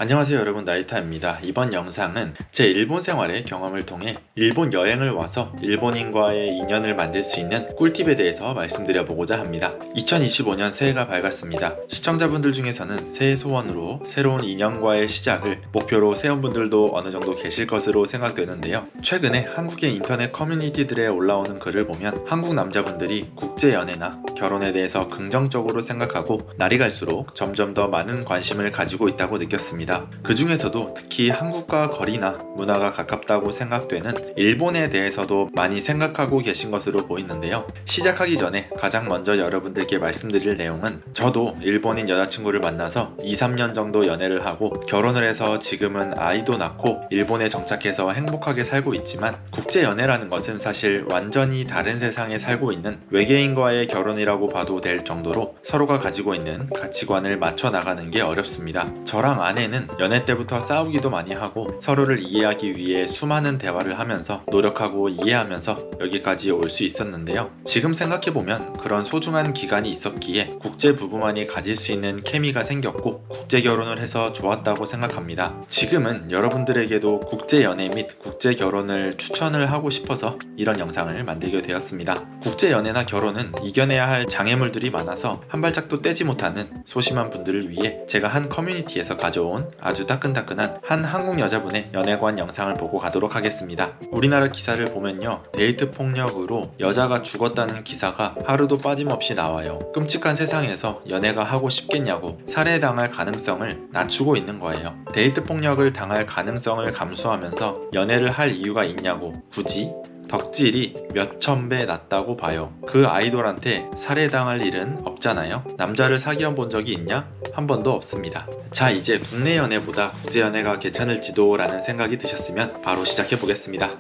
안녕하세요 여러분, 나이타입니다. 이번 영상은 제 일본 생활의 경험을 통해 일본 여행을 와서 일본인과의 인연을 만들 수 있는 꿀팁에 대해서 말씀드려보고자 합니다. 2025년 새해가 밝았습니다. 시청자분들 중에서는 새해 소원으로 새로운 인연과의 시작을 목표로 세운 분들도 어느 정도 계실 것으로 생각되는데요. 최근에 한국의 인터넷 커뮤니티들에 올라오는 글을 보면 한국 남자분들이 국제연애나 결혼에 대해서 긍정적으로 생각하고 날이 갈수록 점점 더 많은 관심을 가지고 있다고 느꼈습니다. 그 중에서도 특히 한국과 거리나 문화가 가깝다고 생각되는 일본에 대해서도 많이 생각하고 계신 것으로 보이는데요. 시작하기 전에 가장 먼저 여러분들께 말씀드릴 내용은, 저도 일본인 여자친구를 만나서 2-3년 정도 연애를 하고 결혼을 해서 지금은 아이도 낳고 일본에 정착해서 행복하게 살고 있지만, 국제연애라는 것은 사실 완전히 다른 세상에 살고 있는 외계인과의 결혼이라고 봐도 될 정도로 서로가 가지고 있는 가치관을 맞춰 나가는 게 어렵습니다. 저랑 아내는 연애 때부터 싸우기도 많이 하고 서로를 이해하기 위해 수많은 대화를 하면서 노력하고 이해하면서 여기까지 올 수 있었는데요. 지금 생각해보면 그런 소중한 기간이 있었기에 국제 부부만이 가질 수 있는 케미가 생겼고 국제 결혼을 해서 좋았다고 생각합니다. 지금은 여러분들에게도 국제 연애 및 국제 결혼을 추천을 하고 싶어서 이런 영상을 만들게 되었습니다. 국제 연애나 결혼은 이겨내야 할 장애물들이 많아서 한 발짝도 떼지 못하는 소심한 분들을 위해 제가 한 커뮤니티에서 가져온 아주 따끈따끈한 한 한국 여자분의 연애관 영상을 보고 가도록 하겠습니다. 우리나라 기사를 보면요, 데이트 폭력으로 여자가 죽었다는 기사가 하루도 빠짐없이 나와요. 끔찍한 세상에서 연애가 하고 싶겠냐고 살해당할 가능성을 낮추고 있는 거예요. 데이트 폭력을 당할 가능성을 감수하면서 연애를 할 이유가 있냐고 굳이 덕질이 몇천 배 낫다고 봐요. 그 아이돌한테 살해당할 일은 없잖아요. 남자를 사귀어 본 적이 있냐? 한 번도 없습니다. 자, 이제 국내 연애보다 국제 연애가 괜찮을지도 라는 생각이 드셨으면 바로 시작해 보겠습니다.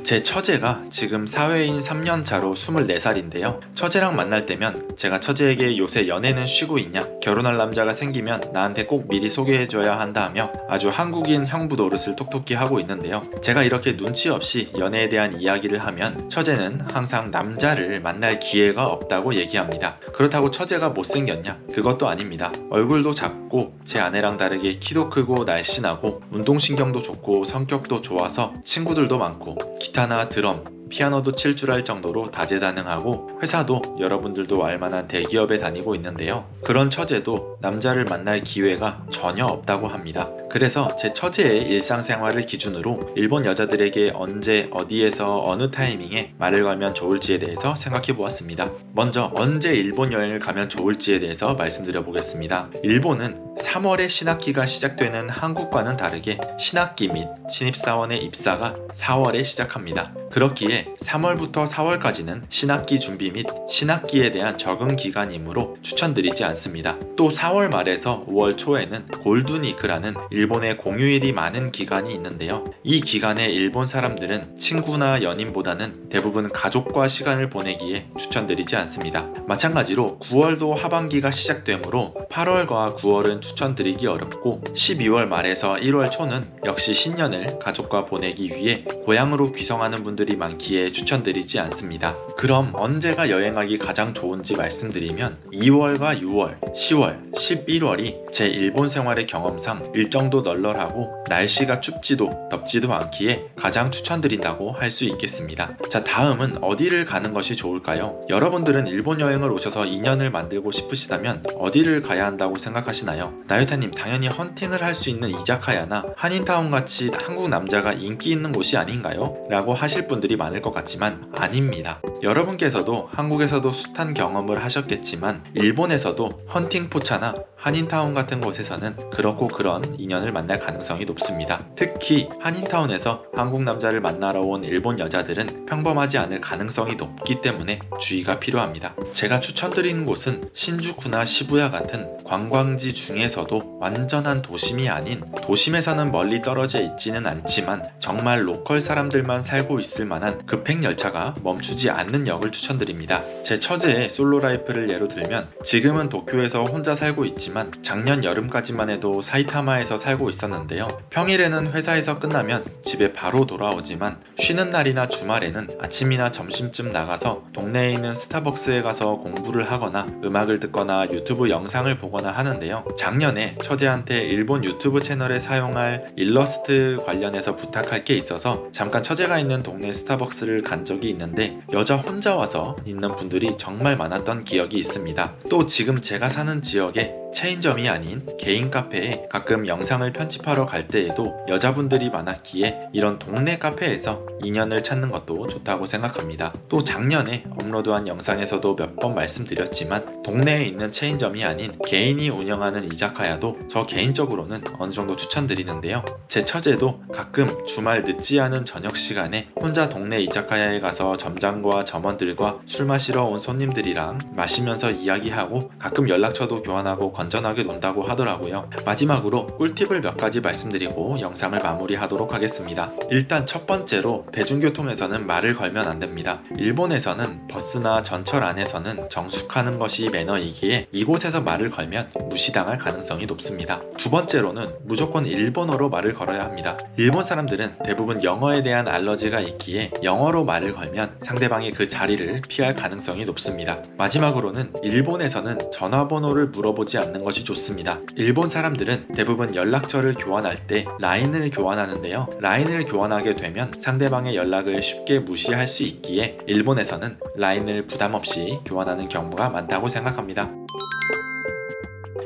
제 처제가 지금 사회인 3년차로 24살인데요. 처제랑 만날 때면 제가 처제에게 요새 연애는 쉬고 있냐? 결혼할 남자가 생기면 나한테 꼭 미리 소개해줘야 한다 하며 아주 한국인 형부 노릇을 톡톡히 하고 있는데요. 제가 이렇게 눈치 없이 연애에 대한 이야기를 하면 처제는 항상 남자를 만날 기회가 없다고 얘기합니다. 그렇다고 처제가 못생겼냐? 그것도 아닙니다. 얼굴도 작고 제 아내랑 다르게 키도 크고 날씬하고 운동신경도 좋고 성격도 좋아서 친구들도 많고 기타나 드럼, 피아노도 칠 줄 알 정도로 다재다능하고 회사도 여러분들도 알만한 대기업에 다니고 있는데요. 그런 처제도 남자를 만날 기회가 전혀 없다고 합니다. 그래서 제 처제의 일상생활을 기준으로 일본 여자들에게 언제, 어디에서, 어느 타이밍에 말을 걸면 좋을지에 대해서 생각해 보았습니다. 먼저 언제 일본 여행을 가면 좋을지에 대해서 말씀드려 보겠습니다. 일본은 3월에 신학기가 시작되는 한국과는 다르게 신학기 및 신입사원의 입사가 4월에 시작합니다. 그렇기에 3월부터 4월까지는 신학기 준비 및 신학기에 대한 적응 기간이므로 추천드리지 않습니다. 또 4월 말에서 5월 초에는 골든위크라는 일본의 공휴일이 많은 기간이 있는데요. 이 기간에 일본 사람들은 친구나 연인보다는 대부분 가족과 시간을 보내기에 추천드리지 않습니다. 마찬가지로 9월도 하반기가 시작되므로 8월과 9월은 추천드리기 어렵고 12월 말에서 1월 초는 역시 신년을 가족과 보내기 위해 고향으로 귀성하는 분들이 많기에 추천드리지 않습니다. 그럼 언제가 여행하기 가장 좋은지 말씀드리면 2월과 6월, 10월, 11월이 제 일본 생활의 경험상 일정도 널널하고 날씨가 춥지도 덥지도 않기에 가장 추천드린다고 할 수 있겠습니다. 자, 다음은 어디를 가는 것이 좋을까요? 여러분들은 일본 여행을 오셔서 인연을 만들고 싶으시다면 어디를 가야 한다고 생각하시나요? 나유타님, 당연히 헌팅을 할 수 있는 이자카야나 한인타운 같이 한국 남자가 인기 있는 곳이 아닌가요? 라고 하실 분들이 많을 것 같지만 아닙니다. 여러분께서도 한국에서도 숱한 경험을 하셨겠지만 일본에서도 헌팅 포차나 한인타운 같은 곳에서는 그렇고 그런 인연을 만날 가능성이 높습니다. 특히 한인타운에서 한국 남자를 만나러 온 일본 여자들은 평범하지 않을 가능성이 높기 때문에 주의가 필요합니다. 제가 추천드리는 곳은 신주쿠나 시부야 같은 관광지 중에서도 완전한 도심이 아닌, 도심에서는 멀리 떨어져 있지는 않지만 정말 로컬 사람들만 살고 있을 만한 급행 열차가 멈추지 않는 역을 추천드립니다. 제 처제의 솔로 라이프를 예로 들면 지금은 도쿄에서 혼자 살고 있지만 작년 여름까지만 해도 사이타마에서 살고 있었는데요. 평일에는 회사에서 끝나면 집에 바로 돌아오지만 쉬는 날이나 주말에는 아침이나 점심쯤 나가서 동네에 있는 스타벅스에 가서 공부를 하거나 음악을 듣거나 유튜브 영상을 보거나 하는데요. 작년에 처제한테 일본 유튜브 채널에 사용할 일러스트 관련해서 부탁할 게 있어서 잠깐 처제가 있는 동네 스타벅스를 간 적이 있는데 여자 혼자 와서 있는 분들이 정말 많았던 기억이 있습니다. 또 지금 제가 사는 지역에 체인점이 아닌 개인 카페에 가끔 영상을 편집하러 갈 때에도 여자분들이 많았기에 이런 동네 카페에서 인연을 찾는 것도 좋다고 생각합니다. 또 작년에 업로드한 영상에서도 몇 번 말씀드렸지만 동네에 있는 체인점이 아닌 개인이 운영하는 이자카야도 저 개인적으로는 어느 정도 추천드리는데요. 제 처제도 가끔 주말 늦지 않은 저녁 시간에 혼자 동네 이자카야에 가서 점장과 점원들과 술 마시러 온 손님들이랑 마시면서 이야기하고 가끔 연락처도 교환하고 건전하게 논다고 하더라고요. 마지막으로 꿀팁을 몇 가지 말씀드리고 영상을 마무리하도록 하겠습니다. 일단 첫 번째로 대중교통에서는 말을 걸면 안 됩니다. 일본에서는 버스나 전철 안에서는 정숙하는 것이 매너이기에 이곳에서 말을 걸면 무시당할 가능성이 높습니다. 두 번째로는 무조건 일본어로 말을 걸어야 합니다. 일본 사람들은 대부분 영어에 대한 알러지가 있기에 영어로 말을 걸면 상대방이 그 자리를 피할 가능성이 높습니다. 마지막으로는 일본에서는 전화번호를 물어보지 않는 것이 좋습니다. 일본 사람들은 대부분 연락처를 교환할 때 라인을 교환하는데요. 라인을 교환하게 되면 상대방의 연락을 쉽게 무시할 수 있기에 일본에서는 라인을 부담 없이 교환하는 경우가 많다고 생각합니다.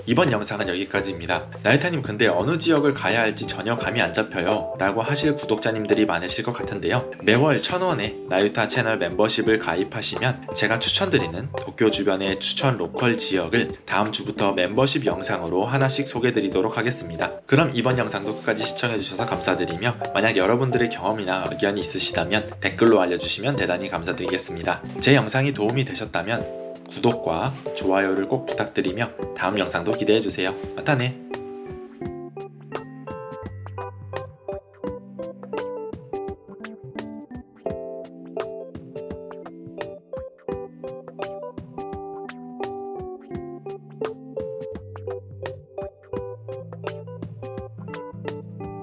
이번 영상은 여기까지입니다. 나유타님 근데 어느 지역을 가야 할지 전혀 감이 안 잡혀요 라고 하실 구독자님들이 많으실 것 같은데요. 매월 1,000원에 나유타 채널 멤버십을 가입하시면 제가 추천드리는 도쿄 주변의 추천 로컬 지역을 다음 주부터 멤버십 영상으로 하나씩 소개드리도록 하겠습니다. 그럼 이번 영상도 끝까지 시청해주셔서 감사드리며 만약 여러분들의 경험이나 의견이 있으시다면 댓글로 알려주시면 대단히 감사드리겠습니다. 제 영상이 도움이 되셨다면 구독과 좋아요를 꼭 부탁드리며 다음 영상도 기대해주세요. 마타네.